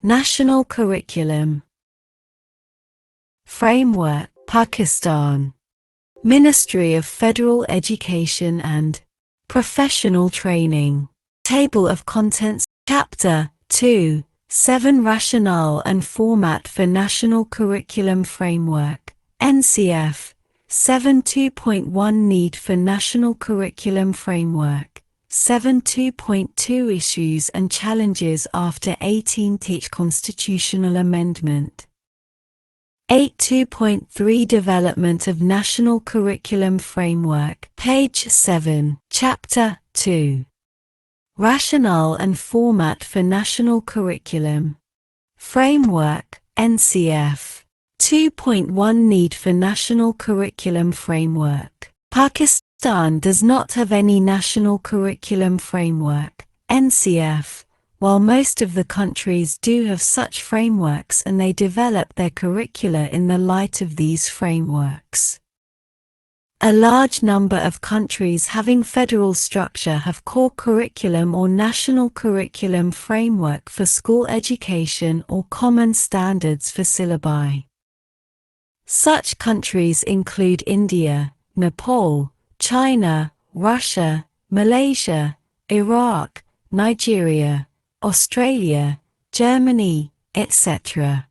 National Curriculum Framework, Pakistan. Ministry of Federal Education and Professional Training. Table of Contents, Chapter 2, 7 Rationale and Format for National Curriculum Framework, NCF. 7.2.1 Need for National Curriculum Framework. 7.2.2 Issues and Challenges after 18th Constitutional Amendment. 8.2.3 Development of National Curriculum Framework, page 7, Chapter 2. Rationale and Format for National Curriculum Framework, NCF. 2.1 Need for National Curriculum Framework. Pakistan does not have any National Curriculum Framework, NCF, while most of the countries do have such frameworks and they develop their curricula in the light of these frameworks. A large number of countries having federal structure have core curriculum or national curriculum framework for school education or common standards for syllabi. Such countries include India, Nepal, China, Russia, Malaysia, Iraq, Nigeria, Australia, Germany, etc.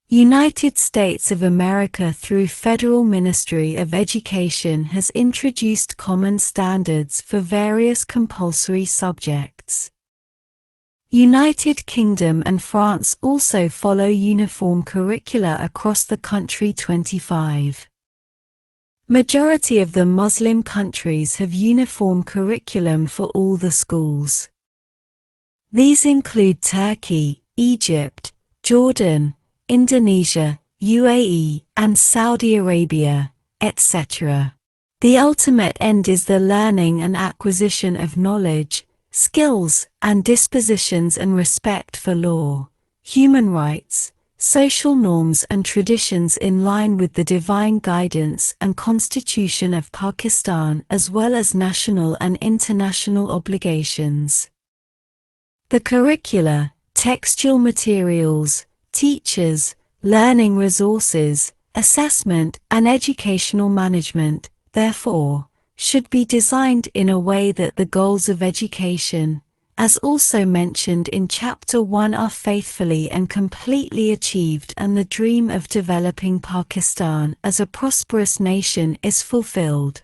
United States of America through Federal Ministry of Education has introduced common standards for various compulsory subjects. United Kingdom and France also follow uniform curricula across the country. 25. Majority of the Muslim countries have uniform curriculum for all the schools. These include Turkey, Egypt, Jordan, Indonesia, UAE, and Saudi Arabia, etc. The ultimate end is the learning and acquisition of knowledge, skills, and dispositions and respect for law, human rights, social norms and traditions in line with the divine guidance and Constitution of Pakistan as well as national and international obligations. The curricula, textual materials, teachers, learning resources, assessment, and educational management, therefore, should be designed in a way that the goals of education, as also mentioned in Chapter 1, are faithfully and completely achieved and the dream of developing Pakistan as a prosperous nation is fulfilled.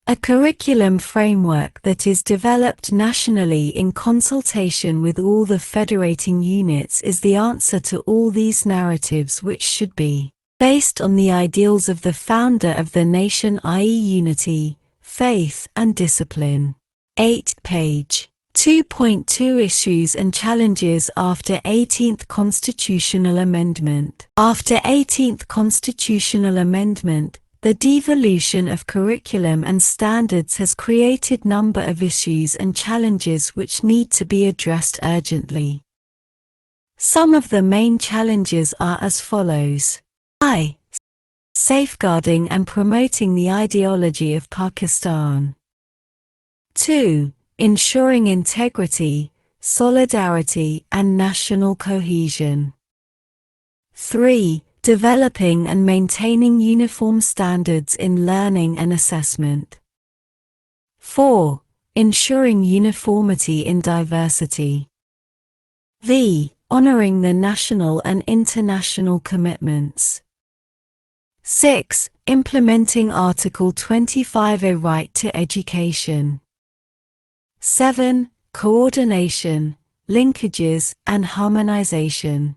A curriculum framework that is developed nationally in consultation with all the federating units is the answer to all these narratives, which should be based on the ideals of the founder of the nation, i.e. unity, faith and discipline. 8 page 2.2 Issues and Challenges after 18th Constitutional Amendment. After 18th Constitutional Amendment, the devolution of curriculum and standards has created number of issues and challenges which need to be addressed urgently. Some of the main challenges are as follows. I. Safeguarding and promoting the ideology of Pakistan. 2. Ensuring integrity, solidarity and national cohesion. 3. Developing and maintaining uniform standards in learning and assessment. 4. Ensuring uniformity in diversity. V. Honoring the national and international commitments. 6. Implementing Article 25, a right to education. 7. Coordination, linkages, and harmonization.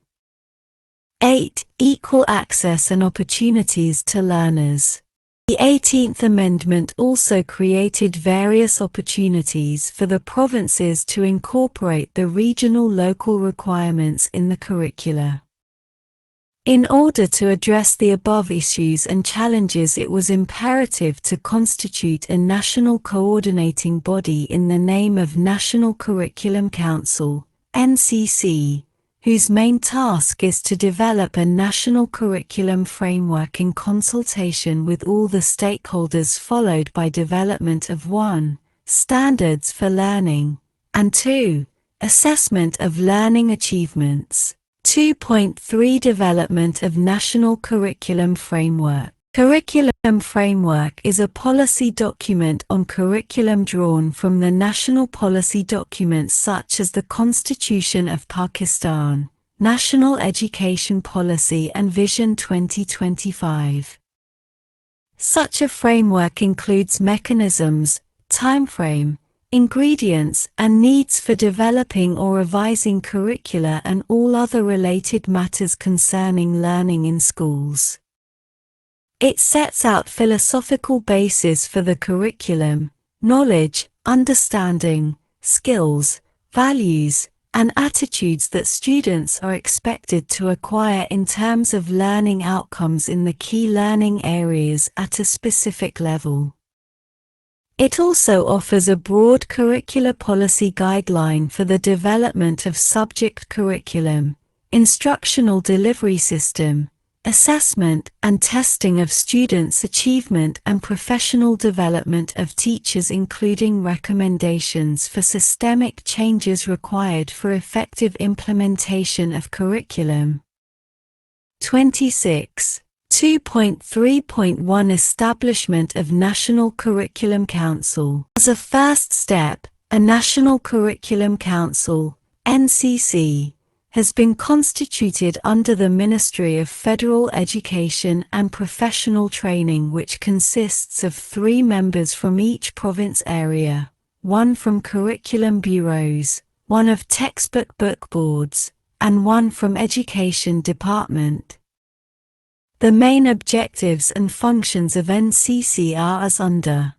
8. Equal access and opportunities to learners. The 18th Amendment also created various opportunities for the provinces to incorporate the regional local requirements in the curricula. In order to address the above issues and challenges, it was imperative to constitute a national coordinating body in the name of National Curriculum Council, NCC, whose main task is to develop a national curriculum framework in consultation with all the stakeholders, followed by development of 1. Standards for learning, and 2. Assessment of learning achievements. 2.3 Development of National Curriculum Framework. Curriculum Framework is a policy document on curriculum drawn from the national policy documents such as the Constitution of Pakistan, National Education Policy and Vision 2025. Such a framework includes mechanisms, timeframe, ingredients, and needs for developing or revising curricula and all other related matters concerning learning in schools. It sets out philosophical basis for the curriculum, knowledge, understanding, skills, values, and attitudes that students are expected to acquire in terms of learning outcomes in the key learning areas at a specific level. It also offers a broad curricular policy guideline for the development of subject curriculum, instructional delivery system, assessment and testing of students' achievement and professional development of teachers, including recommendations for systemic changes required for effective implementation of curriculum. 26. 2.3.1 Establishment of National Curriculum Council. As a first step, a National Curriculum Council, NCC, has been constituted under the Ministry of Federal Education and Professional Training, which consists of 3 members from each province area, 1 from curriculum bureaus, 1 of textbook book boards, and 1 from Education Department. The main objectives and functions of NCC are as under: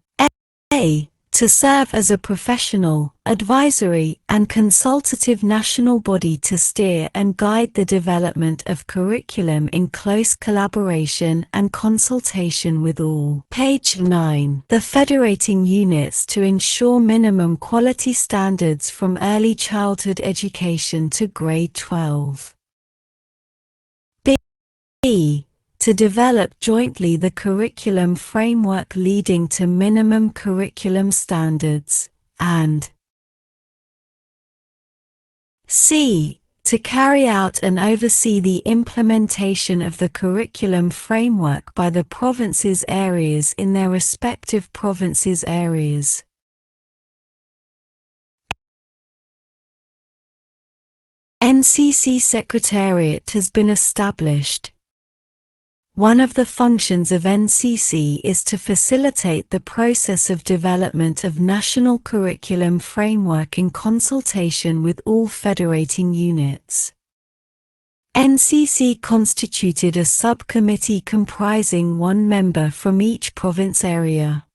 A. To serve as a professional, advisory, and consultative national body to steer and guide the development of curriculum in close collaboration and consultation with all. Page 9. The federating units to ensure minimum quality standards from early childhood education to grade 12. B. To develop jointly the curriculum framework leading to minimum curriculum standards, and C. To carry out and oversee the implementation of the curriculum framework by the provinces areas in their respective provinces areas. NCC Secretariat has been established. One of the functions of NCC is to facilitate the process of development of national curriculum framework in consultation with all federating units. NCC constituted a subcommittee comprising 1 member from each province area.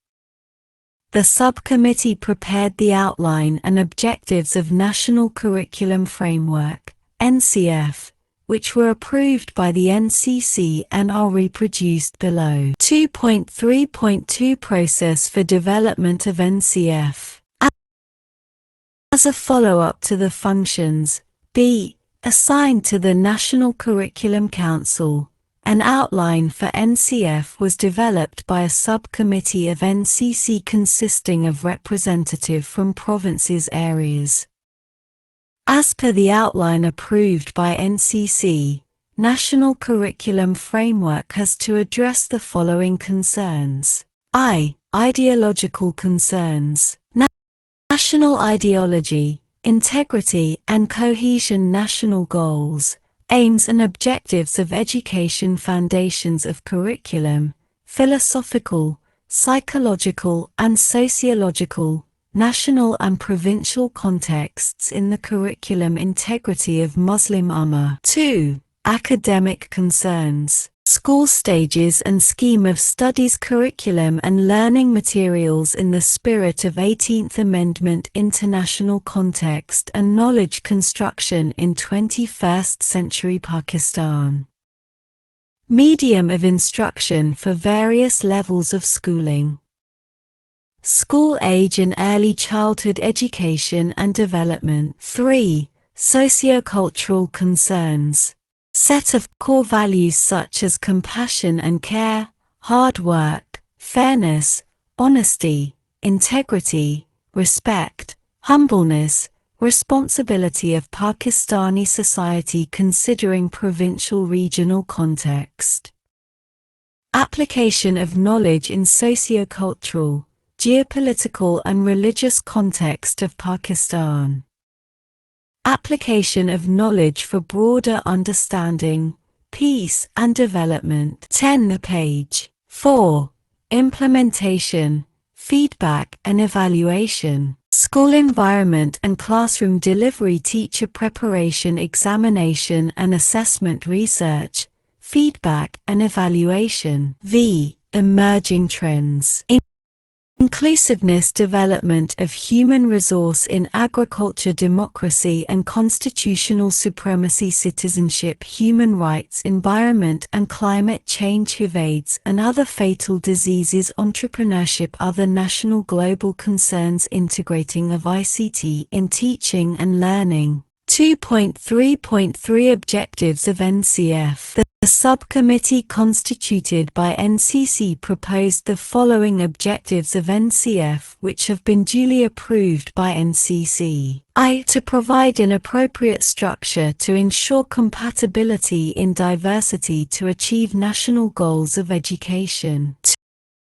The subcommittee prepared the outline and objectives of National Curriculum Framework, NCF, which were approved by the NCC and are reproduced below. 2.3.2 Process for Development of Ncf. As a follow-up to the functions, B. Assigned to the National Curriculum Council, an outline for Ncf was developed by a subcommittee of NCC consisting of representatives from provinces areas. As per the outline approved by NCC, National Curriculum Framework has to address the following concerns. I. Ideological concerns. National ideology, integrity and cohesion. National goals, aims and objectives of education. Foundations of curriculum, philosophical, psychological and sociological, national and provincial contexts in the curriculum. Integrity of Muslim Ummah. 2. Academic concerns. School stages and scheme of studies. Curriculum and learning materials in the spirit of 18th Amendment. International context and knowledge construction in 21st century Pakistan. Medium of instruction for various levels of schooling. School age and early childhood education and development. 3. Sociocultural concerns. Set of core values such as compassion and care, hard work, fairness, honesty, integrity, respect, humbleness, Responsibility of Pakistani society considering provincial regional context. Application of knowledge in socio-cultural, geopolitical and religious context of Pakistan. Application of knowledge for broader understanding, peace and development. 10 page. 4. Implementation, feedback and evaluation. School environment and classroom delivery, teacher preparation, examination and assessment, research, feedback and evaluation. V. Emerging trends. Inclusiveness, development of human resource in agriculture, democracy and constitutional supremacy, citizenship, human rights, environment and climate change, AIDS and other fatal diseases, entrepreneurship, other national global concerns, integrating of ICT in teaching and learning. 2.3.3 Objectives of Ncf. The subcommittee constituted by NCC proposed the following objectives of Ncf, which have been duly approved by NCC. I. To provide an appropriate structure to ensure compatibility in diversity to achieve national goals of education.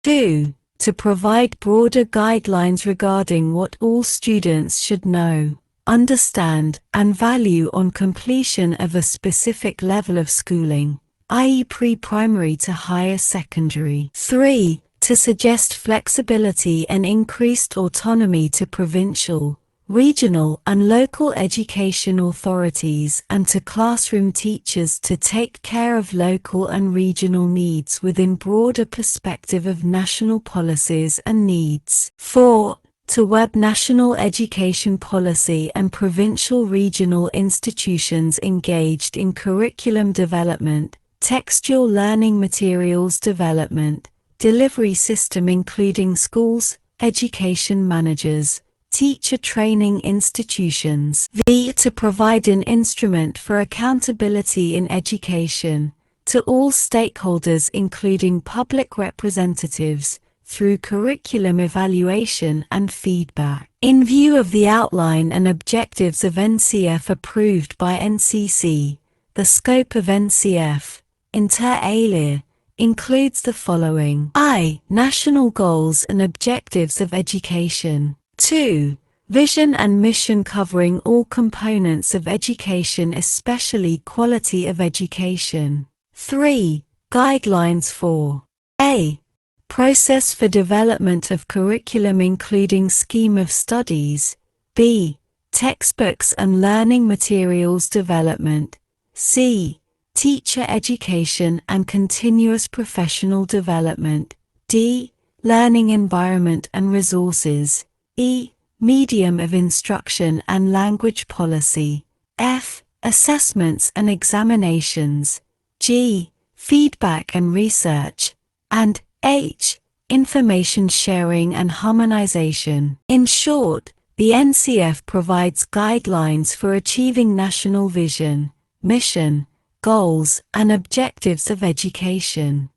2. To provide broader guidelines regarding what all students should know, understand, and value on completion of a specific level of schooling, i.e. pre-primary to higher secondary. 3. To suggest flexibility and increased autonomy to provincial, regional and local education authorities and to classroom teachers to take care of local and regional needs within broader perspective of national policies and needs. 4. To web national education policy and provincial regional institutions engaged in curriculum development, textual learning materials development, delivery system including schools, education managers, teacher training institutions. V. To provide an instrument for accountability in education to all stakeholders including public representatives, through curriculum evaluation and feedback. In view of the outline and objectives of Ncf approved by NCC, the scope of Ncf, inter alia, includes the following. I. National goals and objectives of education. 2. Vision and mission covering all components of education, especially quality of education. 3. Guidelines for A. Process for development of curriculum including scheme of studies. B. Textbooks and learning materials development. C. Teacher education and continuous professional development. D. Learning environment and resources. E. Medium of instruction and language policy. F. Assessments and examinations. G. Feedback and research. And H. Information sharing and harmonization. In short, the Ncf provides guidelines for achieving national vision, mission, goals, and objectives of education.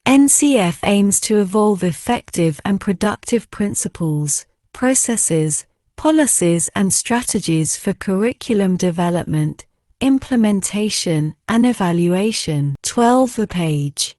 Ncf aims to evolve effective and productive principles, processes, policies, and strategies for curriculum development, implementation, and evaluation. 12 page.